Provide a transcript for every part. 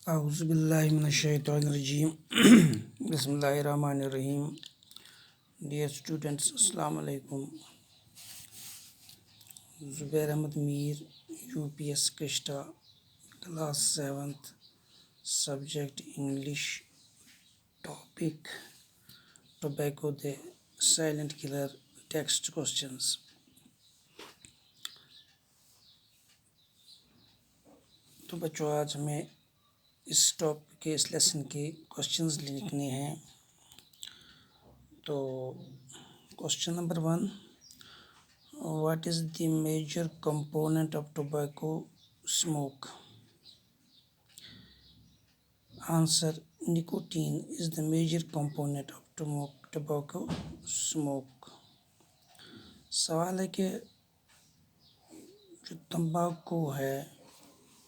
اعوذ باللہ من الشیطان الرجیم بسم اللہ الرحمن الرحیم. ڈیئر اسٹوڈنٹس، السلام علیکم. Zubair Ahmed Mir, U P S کشٹا، class 7th، subject English, topic tobacco the silent killer, text questions. تو بچوں، آج ہمیں اس ٹاپک کے اس لیسن کے کوسچنز لکھنے ہیں. تو question number 1: what is the major component of tobacco smoke? Answer: nicotine is the major component of tobacco smoke. سوال ہے کہ جو تمباکو ہے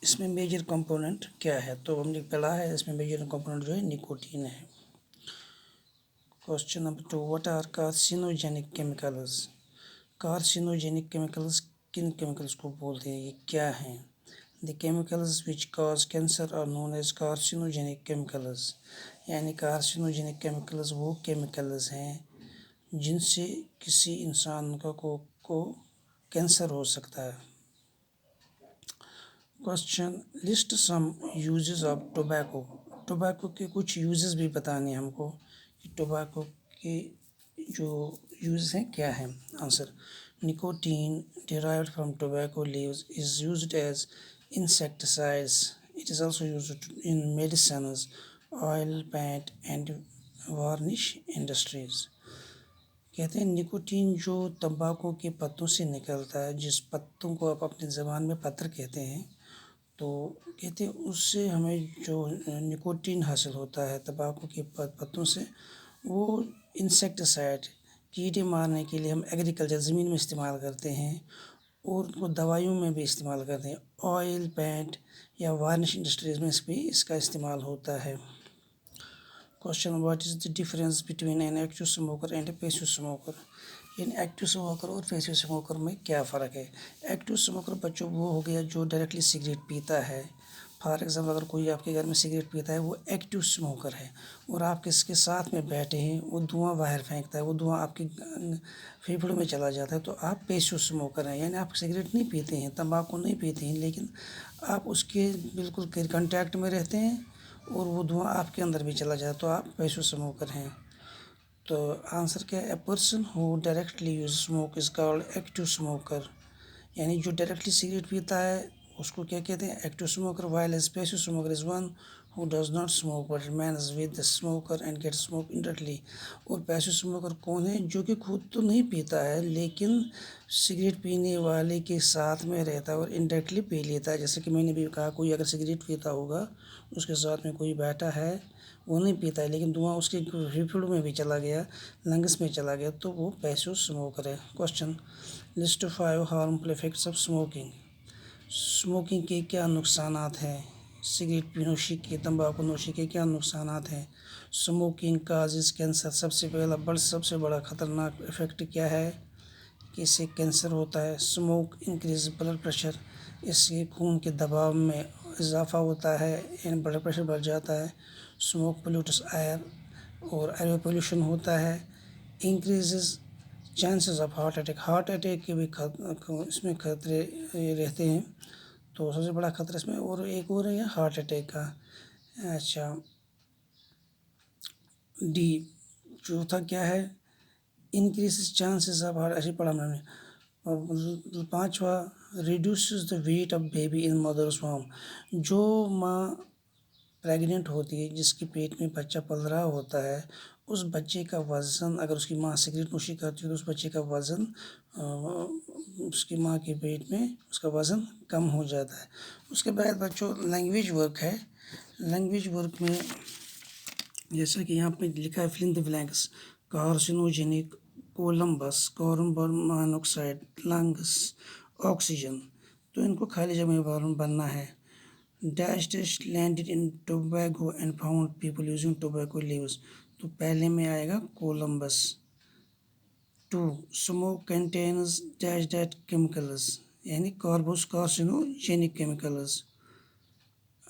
اس میں میجر کمپوننٹ کیا ہے؟ تو ہم نے پڑھا ہے اس میں میجر کمپوننٹ جو ہے نکوٹین ہے. Question number 2: what are carcinogenic chemicals? Carcinogenic chemicals کن کیمیکلز کو بولتے ہیں؟ یہ کیا ہیں؟ The chemicals which cause cancer are known as carcinogenic chemicals. یعنی کارسینوجینک کیمیکلز وہ کیمیکلز ہیں جن سے کسی انسان کو کینسر ہو سکتا ہے. Question: list some uses of tobacco. Tobacco کے کچھ یوزز بھی بتانے ہم کو کہ ٹوبیکو کے جو یوز ہیں کیا ہیں. Answer: nicotine derived from tobacco leaves is used as insecticides. It is also used in medicines, oil, paint and varnish industries. کہتے ہیں نکوٹین جو تمباکو کے پتوں سے نکلتا ہے، جس پتوں کو آپ اپنی زبان میں پتر کہتے ہیں، تو کہتے ہیں اس سے ہمیں جو نکوٹین حاصل ہوتا ہے تمباکو کے پتوں سے، وہ انسیکٹیسائڈ کیڑے مارنے کے لیے ہم ایگریکلچر زمین میں استعمال کرتے ہیں، اور ان کو دوائیوں میں بھی استعمال کرتے ہیں. آئل، پینٹ یا وارنش انڈسٹریز میں اس کا استعمال ہوتا ہے. Question: what is the difference between an active smoker and a passive smoker? یعنی ایکٹیو اسموکر اور پیسو اسموکر میں کیا فرق ہے؟ ایکٹیو اسموکر بچوں وہ ہو گیا جو ڈائریکٹلی سگریٹ پیتا ہے. فار ایگزامپل اگر کوئی آپ کے گھر میں سگریٹ پیتا ہے وہ ایکٹیو اسموکر ہے، اور آپ کس کے ساتھ میں بیٹھے ہیں وہ دھواں باہر پھینکتا ہے، وہ دھواں آپ کے پھیپھڑوں میں چلا جاتا ہے، تو آپ پیسو اسموکر ہیں. یعنی آپ سگریٹ نہیں پیتے ہیں، تمباکو نہیں پیتے ہیں، لیکن آپ اس کے بالکل کنٹیکٹ میں رہتے ہیں اور وہ دھواں آپ کے اندر بھی چلا جاتا ہے، تو آپ پیسو اسموکر ہیں. تو آنسر کیا ہے؟ A person who directly use smoke is called active smoker. یعنی جو ڈائریکٹلی سگریٹ پیتا ہے اس کو کیا کہتے ہیں؟ Active smoker. While as passive smoker is one who does not smoke but remains with the smoker and gets smoke indirectly. اور passive smoker کون ہے؟ جو کہ خود تو نہیں پیتا ہے لیکن سگریٹ پینے والے کے ساتھ میں رہتا ہے اور انڈائریکٹلی پی لیتا ہے. جیسے کہ میں نے بھی کہا، کوئی اگر سگریٹ پیتا ہوگا، اس کے ساتھ میں کوئی بیٹھا ہے، وہ نہیں پیتا ہے لیکن دھواں اس کے پھیپھڑوں میں بھی چلا گیا، لنگس میں چلا گیا، تو وہ پیسو اسموکر ہے. Question: list 5 harmful effects of smoking. Smoking کے کیا نقصانات ہیں؟ سگریٹ نوشی کے، تمباکو نوشی کے کیا نقصانات ہیں؟ Smoking causes cancer. سب سے بڑا خطرناک ایفیکٹ کیا ہے کہ اس سے کینسر ہوتا ہے. Smoke increase blood pressure. اس سے خون کے دباؤ میں اضافہ ہوتا ہے، یعنی بلڈ پریشر بڑھ جاتا ہے. اسموک پولیوٹس ایئر، اور ایئر پولیوشن ہوتا ہے. Increases chances of heart attack. Heart attack کے بھی اس میں خطرے رہتے ہیں، تو سب سے بڑا خطرہ اس میں. اور ایک اور ہے ہارٹ اٹیک کا. اچھا، ڈی چوتھا کیا ہے؟ Increase chances of heart. ایسے پڑھا میں نے. پانچواں، reduces the weight of baby in mothers womb. جو ماں پریگننٹ ہوتی ہے، جس کے پیٹ میں بچہ پل رہا ہوتا ہے، اس بچے کا وزن، اگر اس کی ماں سگریٹ نوشی کرتی ہے تو اس بچے کا وزن، اس کی ماں کے پیٹ میں اس کا وزن کم ہو جاتا ہے. اس کے بعد بچوں لینگویج ورک ہے. لینگویج ورک میں جیسا کہ یہاں پہ لکھا ہے fill in the blanks: carcinogenic, Columbus, carbon monoxide, lungs, oxygen. تو ان کو خالی جگہ میں بننا ہے. Dash landed in Tobago and found people using tobacco leaves. تو پہلے میں آئے گا Columbus. 2 smoke contains dash chemicals, یعنی carcinogenic chemicals.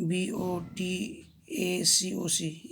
BOTACOC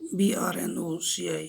BRNOCI,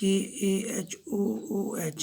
KAHOOH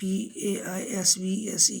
PAISVSE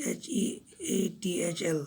HEATHL